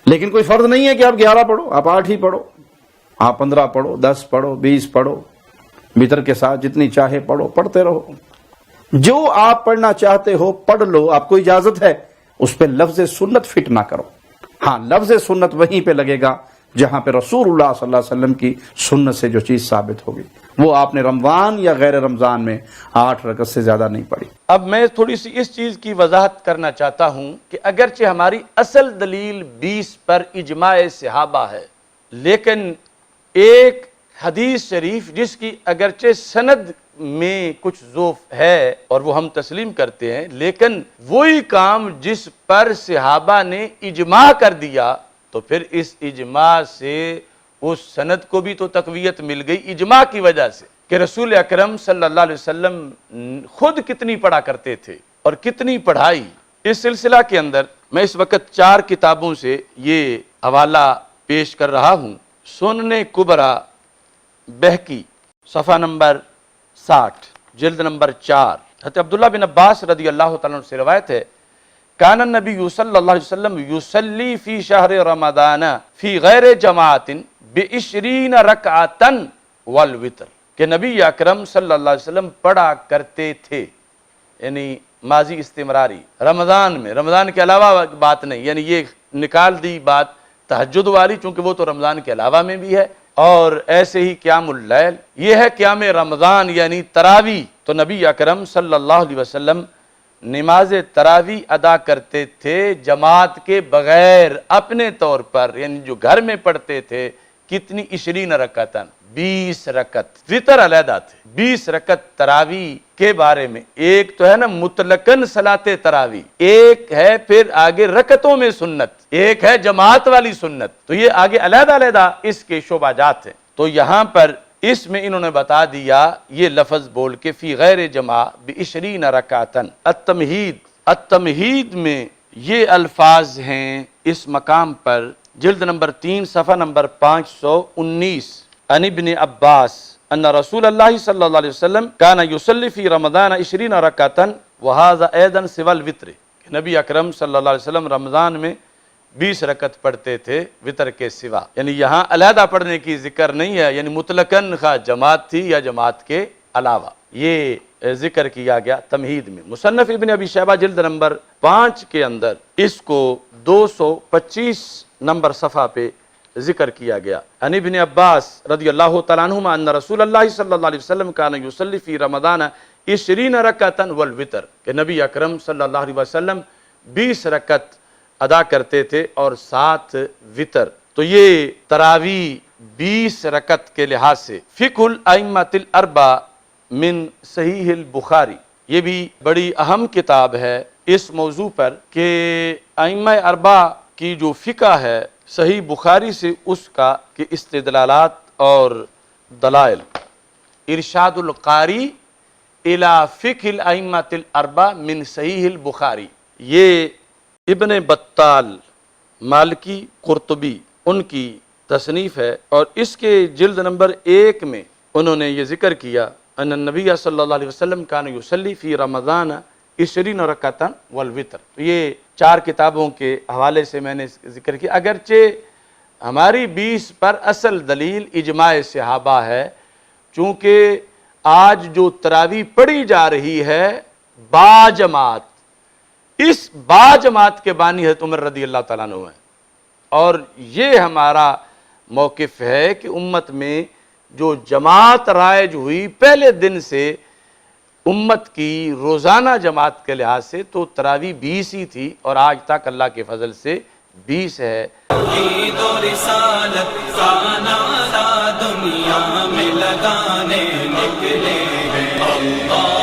لیکن کوئی فرض نہیں ہے کہ آپ 11 پڑھو، آپ 8 ہی پڑھو، آپ 15 پڑھو، 10 پڑھو، 20 پڑھو، وتر کے ساتھ جتنی چاہے پڑھو، پڑھتے رہو۔ جو آپ پڑھنا چاہتے ہو پڑھ لو، آپ کو اجازت ہے، اس پہ لفظ سنت فٹ نہ کرو۔ ہاں، لفظ سنت وہیں پہ لگے گا جہاں پہ رسول اللہ صلی اللہ علیہ وسلم کی سنت سے جو چیز ثابت ہوگی، وہ آپ نے رمضان یا غیر رمضان میں 8 رکعت سے زیادہ نہیں پڑھی۔ اب میں تھوڑی سی اس چیز کی وضاحت کرنا چاہتا ہوں کہ اگرچہ ہماری اصل دلیل 20 پر اجماع صحابہ ہے، لیکن ایک حدیث شریف جس کی اگرچہ سند میں کچھ ضعف ہے اور وہ ہم تسلیم کرتے ہیں، لیکن وہی کام جس پر صحابہ نے اجماع کر دیا تو پھر اس اجماع سے اس سند کو بھی تو تقویت مل گئی اجماع کی وجہ سے کہ رسول اکرم صلی اللہ علیہ وسلم خود کتنی پڑھا کرتے تھے اور کتنی پڑھائی۔ اس سلسلہ کے اندر میں اس وقت 4 کتابوں سے یہ حوالہ پیش کر رہا ہوں۔ سنن کبریٰ بہقی صفحہ نمبر 60، جلد نمبر 4، حضرت عبداللہ بن عباس رضی اللہ تعالیٰ عنہ سے روایت ہے، کان النبی صلی اللہ علیہ وسلم یصلی فی شہر رمضان فی غیر جماعت ب20 رکعۃ والوتر، کہ نبی اکرم صلی اللہ علیہ وسلم پڑھا کرتے تھے، یعنی ماضی استمراری، رمضان میں، رمضان کے علاوہ بات نہیں، یعنی یہ نکال دی بات تہجد والی، چونکہ وہ تو رمضان کے علاوہ میں بھی ہے، اور ایسے ہی قیام اللیل، یہ ہے قیام رمضان یعنی تراویح۔ تو نبی اکرم صلی اللہ علیہ وسلم نماز تراویح ادا کرتے تھے جماعت کے بغیر، اپنے طور پر، یعنی جو گھر میں پڑھتے تھے، کتنی 20 رکعتاً، 20 رکعت، وتر علیحدہ تھے، 20 رکعت تراویح کے بارے میں۔ ایک تو ہے نا مطلقاً صلاۃ تراویح، ایک ہے پھر آگے رکعتوں میں سنت، ایک ہے جماعت والی سنت، تو یہ آگے علیحدہ علیحدہ اس کے شعبہ جات ہیں۔ تو یہاں پر اس میں انہوں نے بتا دیا یہ لفظ بول کے فی غیر جماع ب20 رکعتاً۔ التمہید میں یہ الفاظ ہیں اس مقام پر، جلد نمبر 3 صفحہ نمبر 519، عن ابن عباس ان رسول اللہ صلی اللہ علیہ وسلم کان یصلی فی رمضان 20 رکعتاً وہذا ایضا سوى الوتر، کہ نبی اکرم صلی اللہ علیہ وسلم رمضان میں 20 رکعت پڑھتے تھے وتر کے سوا، یعنی یہاں علیحدہ پڑھنے کی ذکر نہیں ہے، یعنی مطلقاً خواہ جماعت تھی یا جماعت کے علاوہ، یہ ذکر کیا گیا تمہید میں۔ مصنف ابن ابی شیبہ جلد نمبر 5 کے اندر اس کو 225 نمبر صفحہ پہ ذکر کیا گیا۔ عن ابن عباس رضی اللہ تعالیٰ عنہما ان رسول اللہ صلی اللہ علیہ وسلم کان یصلی فی رمضان 20 رکعتاً والوتر، کہ نبی اکرم صلی اللہ علیہ وسلم 20 رکعت ادا کرتے تھے اور 7 وتر۔ تو یہ تراویح 20 رکعت کے لحاظ سے فقہ الائمۃ الاربعہ من صحیح البخاری، یہ بھی بڑی اہم کتاب ہے اس موضوع پر کہ ائمہ اربعہ کی جو فقہ ہے صحیح بخاری سے اس کا کہ استدلالات اور دلائل، ارشاد القاری الی فقہ الائمۃ الاربعہ من صحیح البخاری، یہ ابن بطال مالکی قرطبی ان کی تصنیف ہے، اور اس کے جلد نمبر 1 میں انہوں نے یہ ذکر کیا ان النبی صلی اللہ علیہ وسلم کان یصلی فی رمضان 20 رکعتاً والوتر۔ تو یہ 4 کتابوں کے حوالے سے میں نے ذکر کیا، اگرچہ ہماری 20 پر اصل دلیل اجماع صحابہ ہے، چونکہ آج جو تراویح پڑھی جا رہی ہے با جماعت، اس با جماعت کے بانی حضرت عمر رضی اللہ تعالیٰ عنہ ہیں، اور یہ ہمارا موقف ہے کہ امت میں جو جماعت رائج ہوئی پہلے دن سے امت کی روزانہ جماعت کے لحاظ سے تو تراویح 20 ہی تھی، اور آج تک اللہ کے فضل سے 20 ہے۔ توحید و رسالت کا نعرہ دنیا میں لگانے نکلے ہیں، اللہ